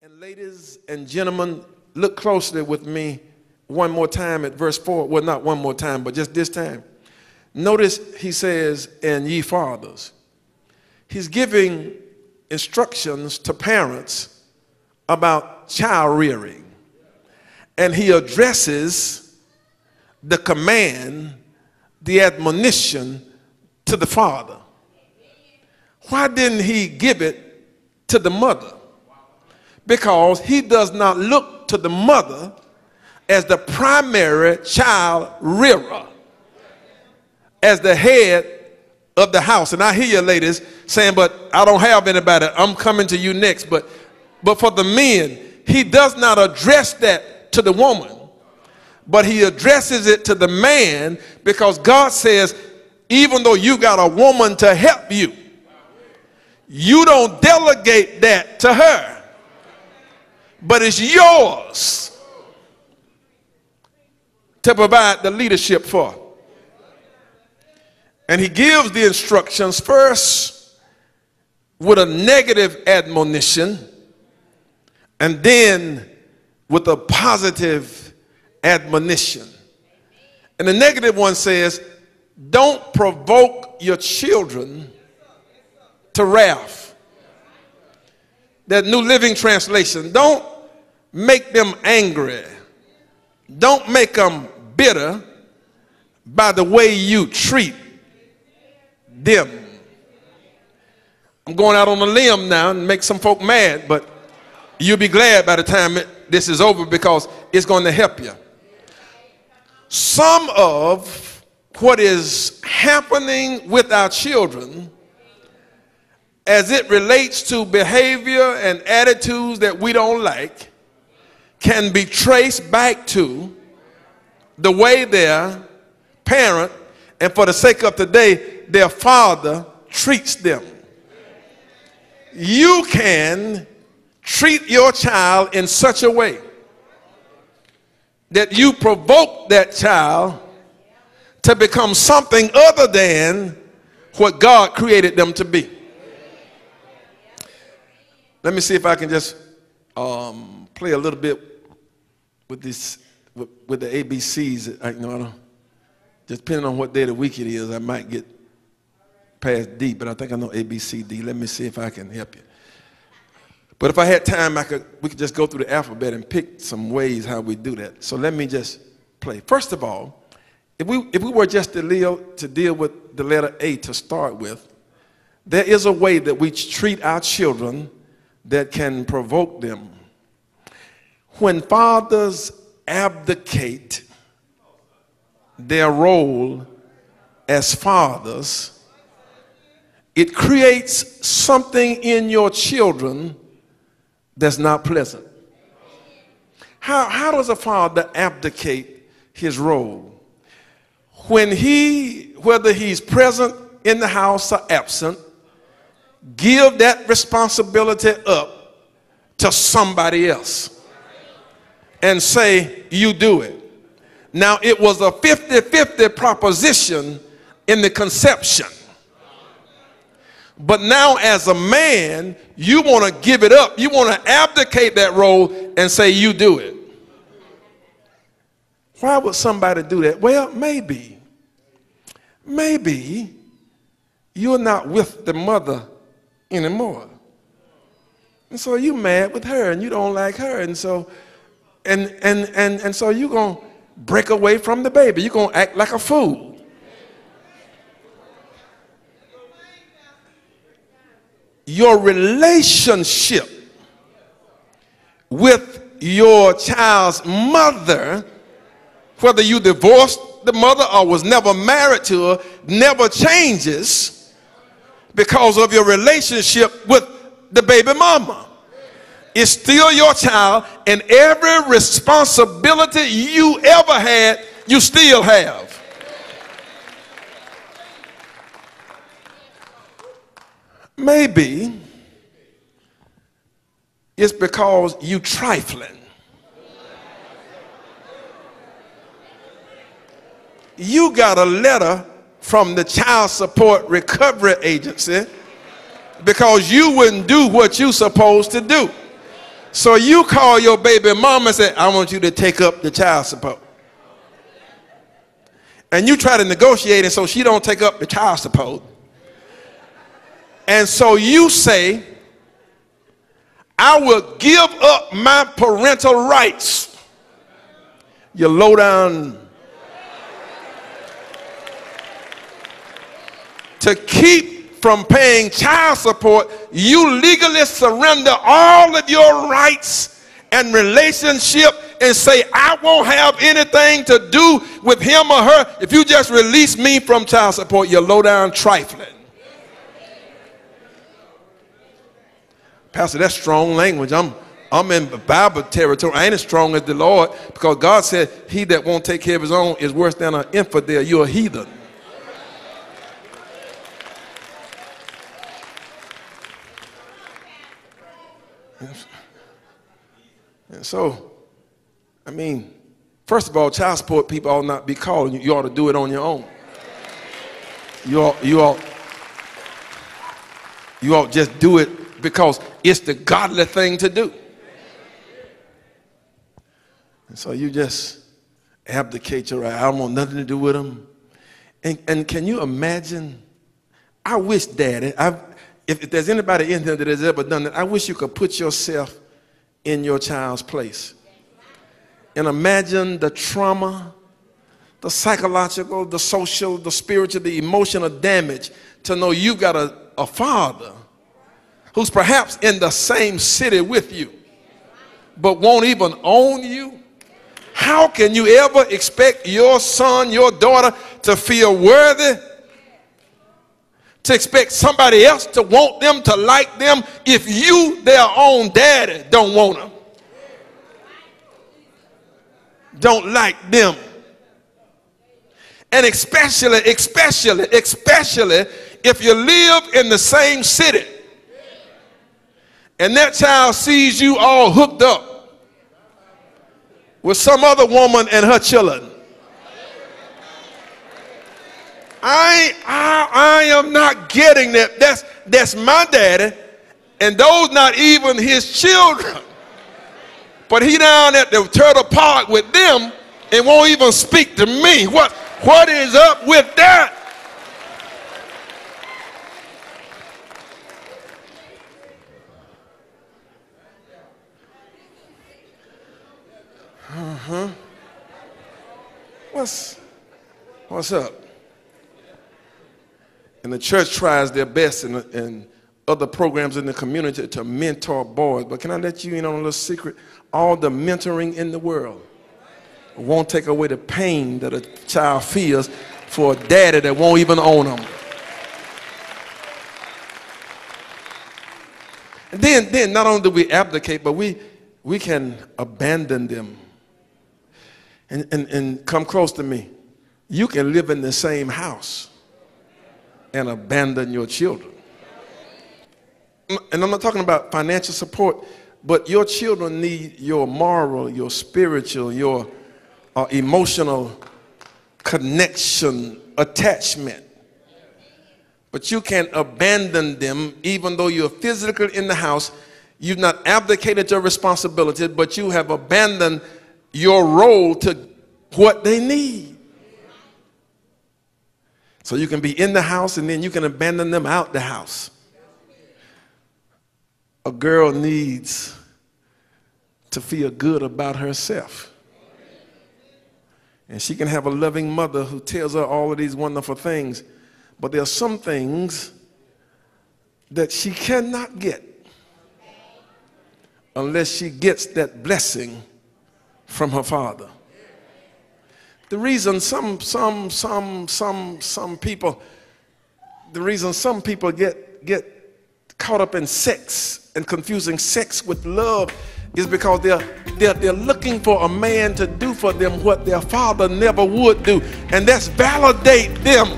And ladies and gentlemen, look closely with me one more time at verse 4. Well, not one more time, but just this time. Notice he says, and ye fathers. He's giving instructions to parents about child rearing. And he addresses the command, the admonition to the father. Why didn't he give it to the mother? Because he does not look to the mother as the primary child rearer, as the head of the house. And I hear you ladies saying, but I don't have anybody. I'm coming to you next. But for the men, he does not address that to the woman, but he addresses it to the man, because God says, even though you got a woman to help you, you don't delegate that to her, but it's yours to provide the leadership for. And he gives the instructions first with a negative admonition, and then with a positive admonition. And the negative one says, don't provoke your children to wrath. That New Living Translation, don't make them angry. Don't make them bitter by the way you treat them. I'm going out on a limb now and make some folk mad, but you'll be glad by the time this is over, because it's going to help you. Some of what is happening with our children as it relates to behavior and attitudes that we don't like can be traced back to the way their parent, and for the sake of today, their father treats them. You can treat your child in such a way that you provoke that child to become something other than what God created them to be. Let me see if I can just play a little bit with this, with the ABCs. I don't, just depending on what day of the week it is, I might get past D, but I think I know A, B, C, D. Let me see if I can help you. But if I had time, we could just go through the alphabet and pick some ways how we do that. So let me just play. First of all, if we were just to deal with the letter A to start with, there is a way that we treat our children that can provoke them. When fathers abdicate their role as fathers, it creates something in your children that's not pleasant. How does a father abdicate his role? When whether he's present in the house or absent, give that responsibility up to somebody else and say, you do it. Now, it was a 50-50 proposition in the conception. But now as a man, you want to give it up. You want to abdicate that role and say, you do it. Why would somebody do that? Well, maybe you're not with the mother anymore. And so you mad with her and you don't like her. And so, and so you're going to break away from the baby. You're going to act like a fool. Your relationship with your child's mother, whether you divorced the mother or was never married to her, never changes because of your relationship with the baby mama. It's still your child, and every responsibility you ever had, you still have. Maybe it's because you trifling. You got a letter from the Child Support Recovery Agency because you wouldn't do what you're supposed to do. So you call your baby mama and say, I want you to take up the child support. And you try to negotiate it so she don't take up the child support. And so you say, I will give up my parental rights. You low down. To keep from paying child support, you legally surrender all of your rights and relationship and say, I won't have anything to do with him or her if you just release me from child support. You low down trifling. Pastor, that's strong language. I'm in Bible territory. I ain't as strong as the Lord, because God said he that won't take care of his own is worse than an infidel. You're a heathen. And so, I mean, first of all, child support people ought not be calling you. You ought to do it on your own. You ought just do it because it's the godly thing to do. And so you just abdicate your right. I don't want nothing to do with them. And can you imagine? I wish, Daddy, if there's anybody in here that has ever done that, I wish you could put yourself in your child's place and imagine the trauma, the psychological, the social, the spiritual, the emotional damage to know you've got a father who's perhaps in the same city with you but won't even own you. How can you ever expect your son, your daughter to feel worthy, to expect somebody else to want them, to like them, if you, their own daddy, don't want them, don't like them? And especially if you live in the same city and that child sees you all hooked up with some other woman and her children. I am not getting that. That's my daddy, and those not even his children. But he down at the Turtle Park with them and won't even speak to me. What is up with that? What's up? And the church tries their best and other programs in the community to mentor boys. But can I let you in on a little secret? All the mentoring in the world won't take away the pain that a child feels for a daddy that won't even own them. And then not only do we abdicate, but we can abandon them. And come close to me. You can live in the same house and abandon your children. And I'm not talking about financial support, but your children need your moral, your spiritual, your emotional connection, attachment. But you can't abandon them even though you're physically in the house. You've not abdicated your responsibility, but you have abandoned your role to what they need. So you can be in the house and then you can abandon them out the house. A girl needs to feel good about herself. And she can have a loving mother who tells her all of these wonderful things. But there are some things that she cannot get unless she gets that blessing from her father. The reason some people get caught up in sex and confusing sex with love is because they're looking for a man to do for them what their father never would do, and that's validate them.